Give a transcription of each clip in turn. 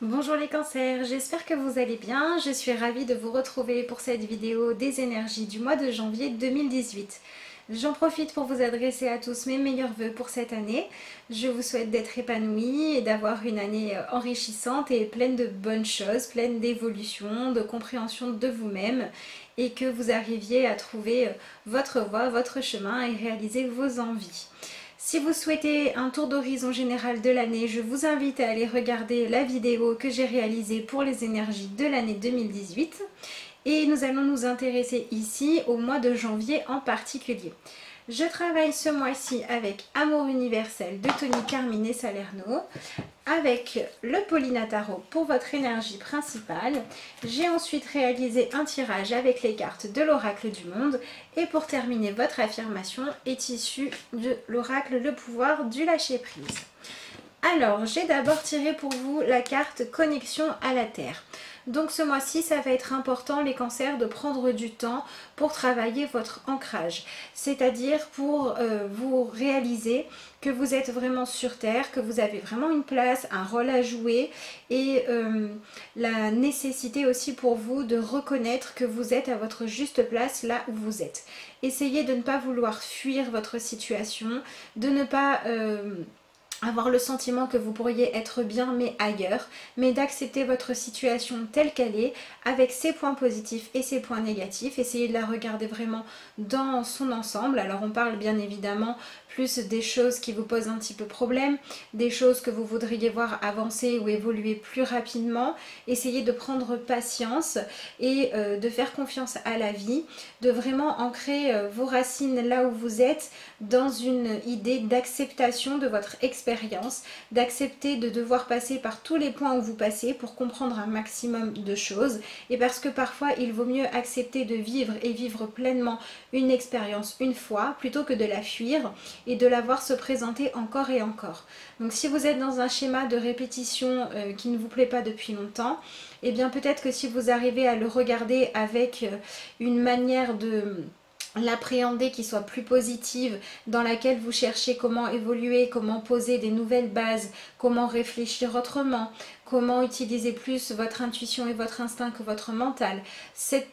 Bonjour les cancers, j'espère que vous allez bien. Je suis ravie de vous retrouver pour cette vidéo des énergies du mois de janvier 2018. J'en profite pour vous adresser à tous mes meilleurs vœux pour cette année. Je vous souhaite d'être épanouis et d'avoir une année enrichissante et pleine de bonnes choses, pleine d'évolution, de compréhension de vous-même et que vous arriviez à trouver votre voie, votre chemin et réaliser vos envies. Si vous souhaitez un tour d'horizon général de l'année, je vous invite à aller regarder la vidéo que j'ai réalisée pour les énergies de l'année 2018. Et nous allons nous intéresser ici au mois de janvier en particulier. Je travaille ce mois-ci avec Amour universel de Tony Carmine et Salerno, avec le Paulina Tarot pour votre énergie principale. J'ai ensuite réalisé un tirage avec les cartes de l'oracle du monde. Et pour terminer, votre affirmation est issue de l'oracle Le pouvoir du lâcher prise. Alors, j'ai d'abord tiré pour vous la carte Connexion à la Terre. Donc ce mois-ci, ça va être important, les cancers, de prendre du temps pour travailler votre ancrage. C'est-à-dire pour vous réaliser que vous êtes vraiment sur Terre, que vous avez vraiment une place, un rôle à jouer et la nécessité aussi pour vous de reconnaître que vous êtes à votre juste place là où vous êtes. Essayez de ne pas vouloir fuir votre situation, de ne pas avoir le sentiment que vous pourriez être bien mais ailleurs, mais d'accepter votre situation telle qu'elle est, avec ses points positifs et ses points négatifs. Essayez de la regarder vraiment dans son ensemble. Alors on parle bien évidemment plus des choses qui vous posent un petit peu problème, des choses que vous voudriez voir avancer ou évoluer plus rapidement. Essayez de prendre patience et de faire confiance à la vie, de vraiment ancrer vos racines là où vous êtes, dans une idée d'acceptation de votre expérience, d'accepter de devoir passer par tous les points où vous passez pour comprendre un maximum de choses, et parce que parfois il vaut mieux accepter de vivre et vivre pleinement une expérience une fois plutôt que de la fuir et de la voir se présenter encore et encore. Donc si vous êtes dans un schéma de répétition qui ne vous plaît pas depuis longtemps, et bien peut-être que si vous arrivez à le regarder avec une manière de l'appréhender qui soit plus positive, dans laquelle vous cherchez comment évoluer, comment poser des nouvelles bases, comment réfléchir autrement, comment utiliser plus votre intuition et votre instinct que votre mental.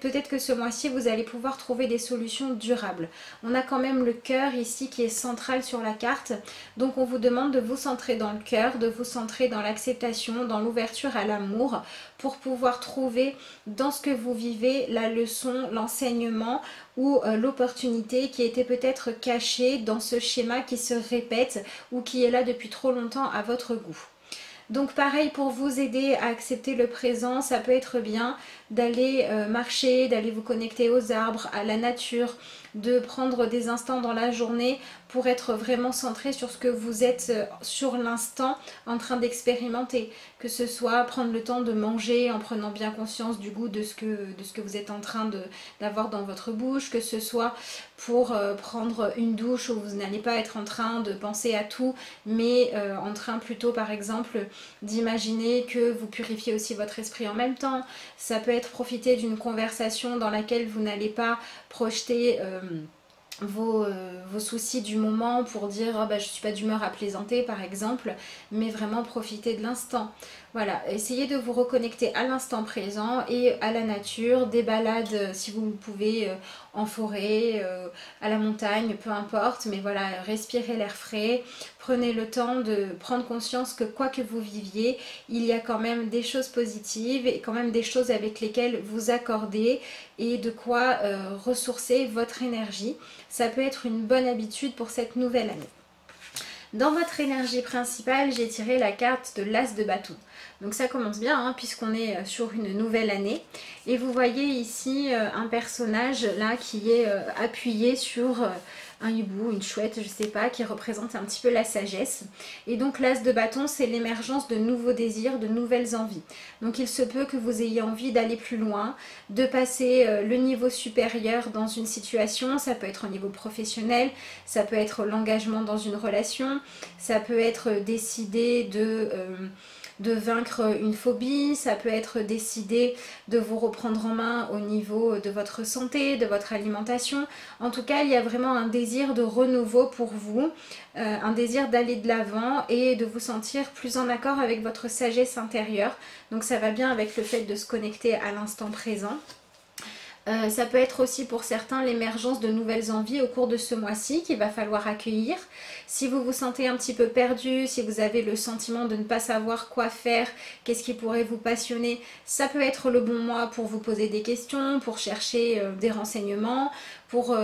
Peut-être que ce mois-ci, vous allez pouvoir trouver des solutions durables. On a quand même le cœur ici qui est central sur la carte, donc on vous demande de vous centrer dans le cœur, de vous centrer dans l'acceptation, dans l'ouverture à l'amour, pour pouvoir trouver dans ce que vous vivez la leçon, l'enseignement ou l'opportunité qui était peut-être cachée dans ce schéma qui se répète ou qui est là depuis trop longtemps à votre goût. Donc pareil, pour vous aider à accepter le présent, ça peut être bien d'aller marcher, d'aller vous connecter aux arbres, à la nature, de prendre des instants dans la journée pour être vraiment centré sur ce que vous êtes sur l'instant en train d'expérimenter. Que ce soit prendre le temps de manger en prenant bien conscience du goût de ce que vous êtes en train d'avoir dans votre bouche, que ce soit pour prendre une douche où vous n'allez pas être en train de penser à tout, mais en train plutôt par exemple d'imaginer que vous purifiez aussi votre esprit en même temps. Ça peut être profiter d'une conversation dans laquelle vous n'allez pas projeter vos soucis du moment pour dire oh, bah, je suis pas d'humeur à plaisanter par exemple, mais vraiment profiter de l'instant. Voilà, essayez de vous reconnecter à l'instant présent et à la nature, des balades si vous pouvez en forêt, à la montagne, peu importe, mais voilà, respirez l'air frais, prenez le temps de prendre conscience que quoi que vous viviez, il y a quand même des choses positives et quand même des choses avec lesquelles vous accordez et de quoi ressourcer votre énergie. Ça peut être une bonne habitude pour cette nouvelle année. Dans votre énergie principale, j'ai tiré la carte de l'As de bâton. Donc ça commence bien hein, puisqu'on est sur une nouvelle année. Et vous voyez ici un personnage là qui est appuyé sur un hibou, une chouette, je sais pas, qui représente un petit peu la sagesse. Et donc l'As de bâton, c'est l'émergence de nouveaux désirs, de nouvelles envies. Donc il se peut que vous ayez envie d'aller plus loin, de passer le niveau supérieur dans une situation. Ça peut être au niveau professionnel, ça peut être l'engagement dans une relation, ça peut être décider de de vaincre une phobie, ça peut être décider de vous reprendre en main au niveau de votre santé, de votre alimentation. En tout cas, il y a vraiment un désir de renouveau pour vous, un désir d'aller de l'avant et de vous sentir plus en accord avec votre sagesse intérieure. Donc ça va bien avec le fait de se connecter à l'instant présent. Ça peut être aussi pour certains l'émergence de nouvelles envies au cours de ce mois-ci qu'il va falloir accueillir. Si vous vous sentez un petit peu perdu, si vous avez le sentiment de ne pas savoir quoi faire, qu'est-ce qui pourrait vous passionner, ça peut être le bon mois pour vous poser des questions, pour chercher des renseignements, pour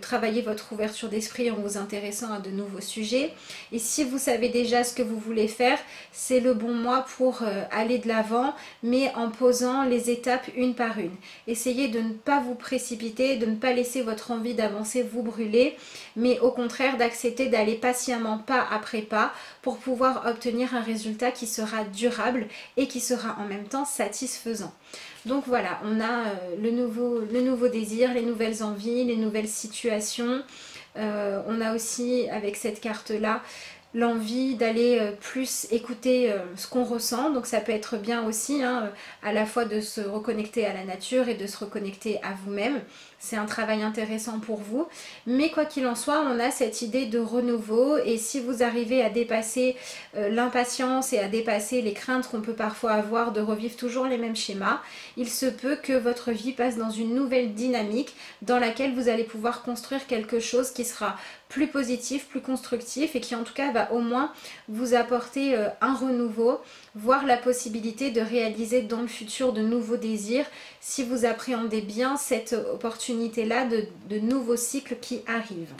travailler votre ouverture d'esprit en vous intéressant à de nouveaux sujets. Et si vous savez déjà ce que vous voulez faire, c'est le bon mois pour aller de l'avant, mais en posant les étapes une par une. Essayez de ne pas vous précipiter, de ne pas laisser votre envie d'avancer vous brûler, mais au contraire d'accepter d'aller patiemment pas après pas pour pouvoir obtenir un résultat qui sera durable et qui sera en même temps satisfaisant. Donc voilà, on a le nouveau désir, les nouvelles envies, les nouvelles situations. On a aussi avec cette carte-là l'envie d'aller plus écouter ce qu'on ressent. Donc ça peut être bien aussi à la fois de se reconnecter à la nature et de se reconnecter à vous-même. C'est un travail intéressant pour vous. Mais quoi qu'il en soit, on a cette idée de renouveau. Et si vous arrivez à dépasser l'impatience et à dépasser les craintes qu'on peut parfois avoir de revivre toujours les mêmes schémas, il se peut que votre vie passe dans une nouvelle dynamique dans laquelle vous allez pouvoir construire quelque chose qui sera plus positif, plus constructif et qui en tout cas va au moins vous apporter un renouveau, voire la possibilité de réaliser dans le futur de nouveaux désirs si vous appréhendez bien cette opportunité-là de nouveaux cycles qui arrivent.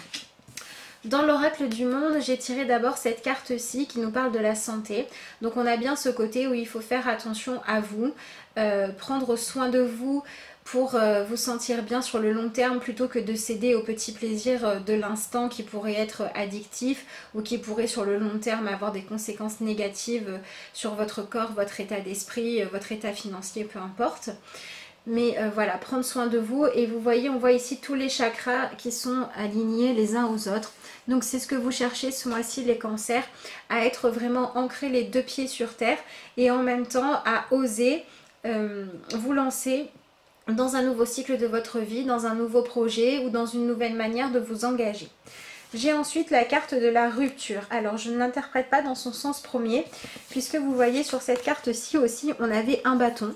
Dans l'oracle du monde, j'ai tiré d'abord cette carte-ci qui nous parle de la santé. Donc on a bien ce côté où il faut faire attention à vous, prendre soin de vous pour vous sentir bien sur le long terme plutôt que de céder aux petits plaisirs de l'instant qui pourraient être addictifs ou qui pourraient sur le long terme avoir des conséquences négatives sur votre corps, votre état d'esprit, votre état financier, peu importe. Mais voilà, prendre soin de vous. Et vous voyez, on voit ici tous les chakras qui sont alignés les uns aux autres. Donc c'est ce que vous cherchez ce mois-ci les cancers, à être vraiment ancrés les deux pieds sur terre et en même temps à oser vous lancer dans un nouveau cycle de votre vie, dans un nouveau projet ou dans une nouvelle manière de vous engager. J'ai ensuite la carte de la rupture. Alors je ne l'interprète pas dans son sens premier, puisque vous voyez sur cette carte-ci aussi, on avait un bâton.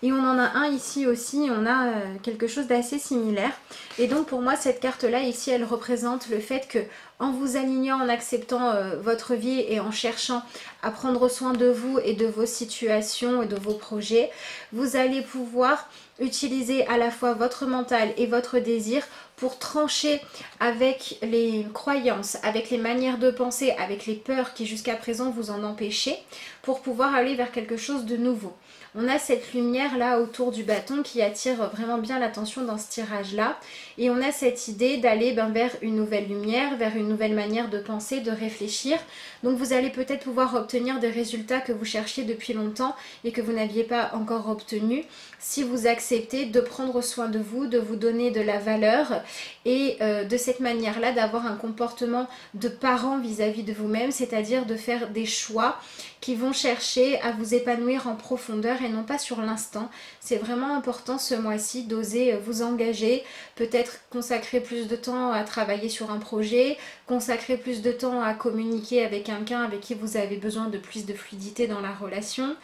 Et on en a un ici aussi, on a quelque chose d'assez similaire. Et donc pour moi cette carte-là ici, elle représente le fait que en vous alignant, en acceptant votre vie et en cherchant à prendre soin de vous et de vos situations et de vos projets, vous allez pouvoir utiliser à la fois votre mental et votre désir pour trancher avec les croyances, avec les manières de penser, avec les peurs qui jusqu'à présent vous en empêchaient, pour pouvoir aller vers quelque chose de nouveau. On a cette lumière là autour du bâton qui attire vraiment bien l'attention dans ce tirage là, et on a cette idée d'aller vers une nouvelle lumière, vers une nouvelle manière de penser, de réfléchir. Donc vous allez peut-être pouvoir obtenir des résultats que vous cherchiez depuis longtemps et que vous n'aviez pas encore obtenus si vous acceptez de prendre soin de vous donner de la valeur et de cette manière là d'avoir un comportement de parent vis-à-vis de vous-même, c'est-à-dire de faire des choix qui vont chercher à vous épanouir en profondeur et non pas sur l'instant. C'est vraiment important ce mois-ci d'oser vous engager, peut-être consacrer plus de temps à travailler sur un projet, consacrer plus de temps à communiquer avec quelqu'un avec qui vous avez besoin de plus de fluidité dans la relation.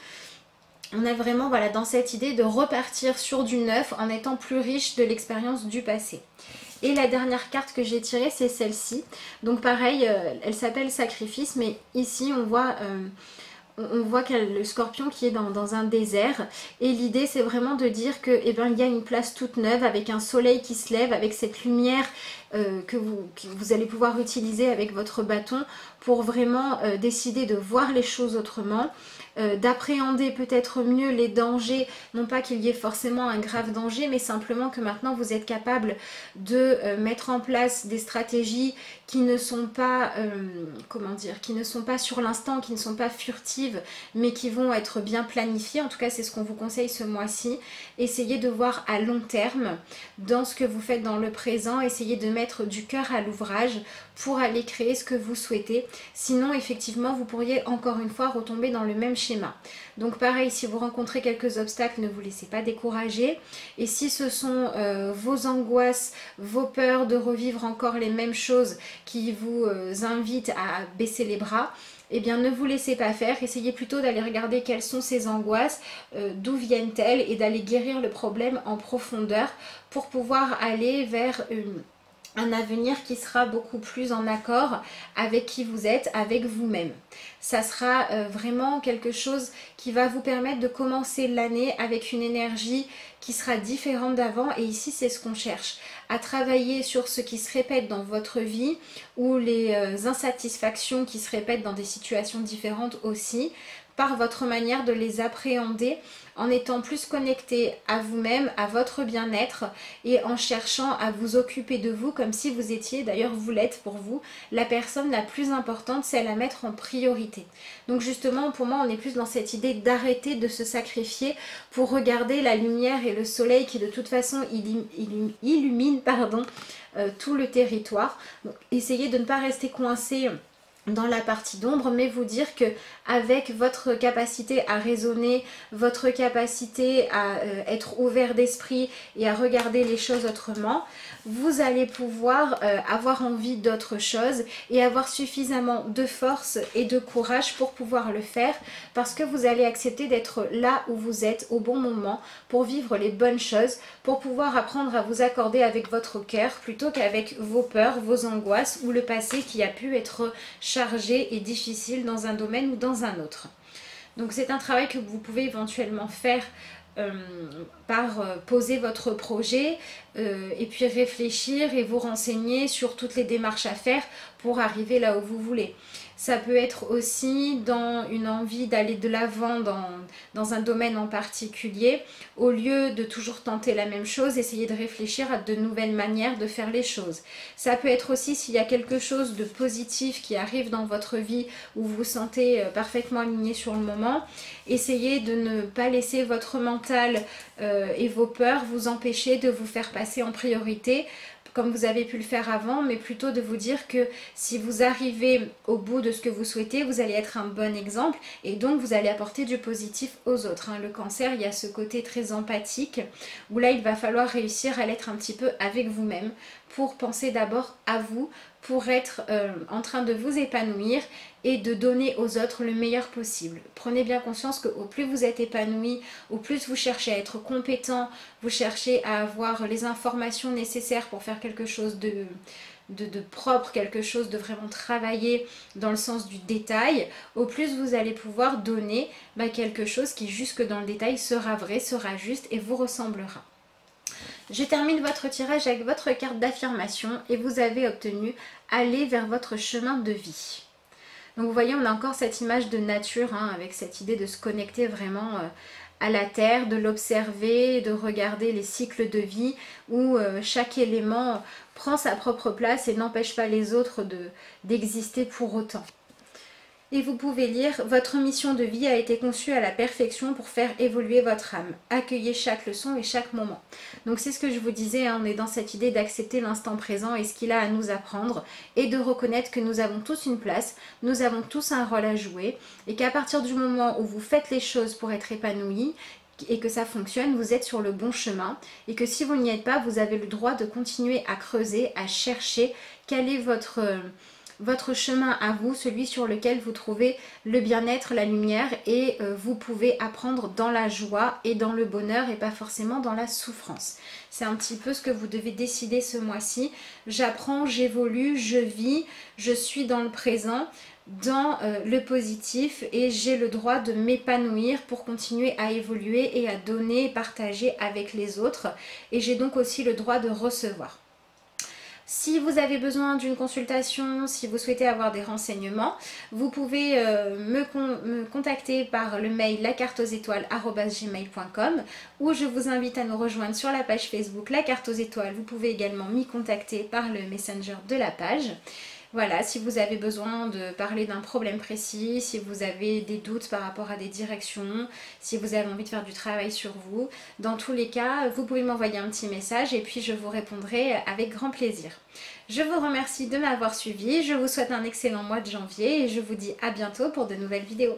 On a vraiment dans cette idée de repartir sur du neuf en étant plus riche de l'expérience du passé. Et la dernière carte que j'ai tirée, c'est celle-ci. Donc pareil, elle s'appelle Sacrifice, mais ici on voit le scorpion qui est dans un désert. Et l'idée c'est vraiment de dire que il y a une place toute neuve avec un soleil qui se lève, avec cette lumière que vous allez pouvoir utiliser avec votre bâton pour vraiment décider de voir les choses autrement, d'appréhender peut-être mieux les dangers, non pas qu'il y ait forcément un grave danger, mais simplement que maintenant vous êtes capable de mettre en place des stratégies qui ne sont pas, qui ne sont pas sur l'instant, qui ne sont pas furtives, mais qui vont être bien planifiées. En tout cas, c'est ce qu'on vous conseille ce mois-ci. Essayez de voir à long terme dans ce que vous faites dans le présent, essayez de mettre du cœur à l'ouvrage pour aller créer ce que vous souhaitez Sinon, effectivement, vous pourriez encore une fois retomber dans le même schéma. Donc pareil, si vous rencontrez quelques obstacles, ne vous laissez pas décourager. Et si ce sont vos angoisses, vos peurs de revivre encore les mêmes choses qui vous invitent à baisser les bras, eh bien ne vous laissez pas faire, essayez plutôt d'aller regarder quelles sont ces angoisses, d'où viennent-elles et d'aller guérir le problème en profondeur pour pouvoir aller vers un avenir qui sera beaucoup plus en accord avec qui vous êtes, avec vous-même. Ça sera vraiment quelque chose qui va vous permettre de commencer l'année avec une énergie qui sera différente d'avant. Et ici, c'est ce qu'on cherche, à travailler sur ce qui se répète dans votre vie ou les insatisfactions qui se répètent dans des situations différentes aussi, par votre manière de les appréhender, en étant plus connecté à vous-même, à votre bien-être et en cherchant à vous occuper de vous comme si vous étiez, d'ailleurs vous l'êtes pour vous, la personne la plus importante, celle à mettre en priorité. Donc justement, pour moi, on est plus dans cette idée d'arrêter de se sacrifier pour regarder la lumière et le soleil qui de toute façon illumine tout le territoire. Donc essayez de ne pas rester coincé dans la partie d'ombre, mais vous dire que avec votre capacité à raisonner, votre capacité à être ouvert d'esprit et à regarder les choses autrement, vous allez pouvoir avoir envie d'autre chose et avoir suffisamment de force et de courage pour pouvoir le faire, parce que vous allez accepter d'être là où vous êtes au bon moment pour vivre les bonnes choses, pour pouvoir apprendre à vous accorder avec votre cœur plutôt qu'avec vos peurs, vos angoisses ou le passé qui a pu être chargé et difficile dans un domaine ou dans un autre. Donc c'est un travail que vous pouvez éventuellement faire par poser votre projet et puis réfléchir et vous renseigner sur toutes les démarches à faire pour arriver là où vous voulez. Ça peut être aussi dans une envie d'aller de l'avant dans un domaine en particulier. Au lieu de toujours tenter la même chose, essayez de réfléchir à de nouvelles manières de faire les choses. Ça peut être aussi s'il y a quelque chose de positif qui arrive dans votre vie où vous vous sentez parfaitement aligné sur le moment. Essayez de ne pas laisser votre mental et vos peurs vous empêcher de vous faire passer en priorité comme vous avez pu le faire avant, mais plutôt de vous dire que si vous arrivez au bout de ce que vous souhaitez, vous allez être un bon exemple et donc vous allez apporter du positif aux autres. Le cancer, il y a ce côté très empathique où là il va falloir réussir à l'être un petit peu avec vous-même pour penser d'abord à vous, pour être en train de vous épanouir et de donner aux autres le meilleur possible. Prenez bien conscience qu'au plus vous êtes épanoui, au plus vous cherchez à être compétent, vous cherchez à avoir les informations nécessaires pour faire quelque chose de propre, quelque chose de vraiment travaillé dans le sens du détail, au plus vous allez pouvoir donner quelque chose qui jusque dans le détail sera vrai, sera juste et vous ressemblera. Je termine votre tirage avec votre carte d'affirmation et vous avez obtenu « Aller vers votre chemin de vie ». Donc vous voyez, on a encore cette image de nature, avec cette idée de se connecter vraiment à la terre, de l'observer, de regarder les cycles de vie où chaque élément prend sa propre place et n'empêche pas les autres d'exister pour autant. Et vous pouvez lire « Votre mission de vie a été conçue à la perfection pour faire évoluer votre âme. Accueillez chaque leçon et chaque moment. » Donc c'est ce que je vous disais, on est dans cette idée d'accepter l'instant présent et ce qu'il a à nous apprendre et de reconnaître que nous avons tous une place, nous avons tous un rôle à jouer et qu'à partir du moment où vous faites les choses pour être épanoui et que ça fonctionne, vous êtes sur le bon chemin et que si vous n'y êtes pas, vous avez le droit de continuer à creuser, à chercher quel est votre chemin à vous, celui sur lequel vous trouvez le bien-être, la lumière et vous pouvez apprendre dans la joie et dans le bonheur et pas forcément dans la souffrance. C'est un petit peu ce que vous devez décider ce mois-ci. J'apprends, j'évolue, je vis, je suis dans le présent, dans le positif et j'ai le droit de m'épanouir pour continuer à évoluer et à donner et partager avec les autres et j'ai donc aussi le droit de recevoir. Si vous avez besoin d'une consultation, si vous souhaitez avoir des renseignements, vous pouvez me contacter par le mail lacarteauxétoiles@gmail.com ou je vous invite à nous rejoindre sur la page Facebook La Carte aux Étoiles. Vous pouvez également m'y contacter par le messenger de la page. Voilà, si vous avez besoin de parler d'un problème précis, si vous avez des doutes par rapport à des directions, si vous avez envie de faire du travail sur vous, dans tous les cas, vous pouvez m'envoyer un petit message et puis je vous répondrai avec grand plaisir. Je vous remercie de m'avoir suivi, je vous souhaite un excellent mois de janvier et je vous dis à bientôt pour de nouvelles vidéos.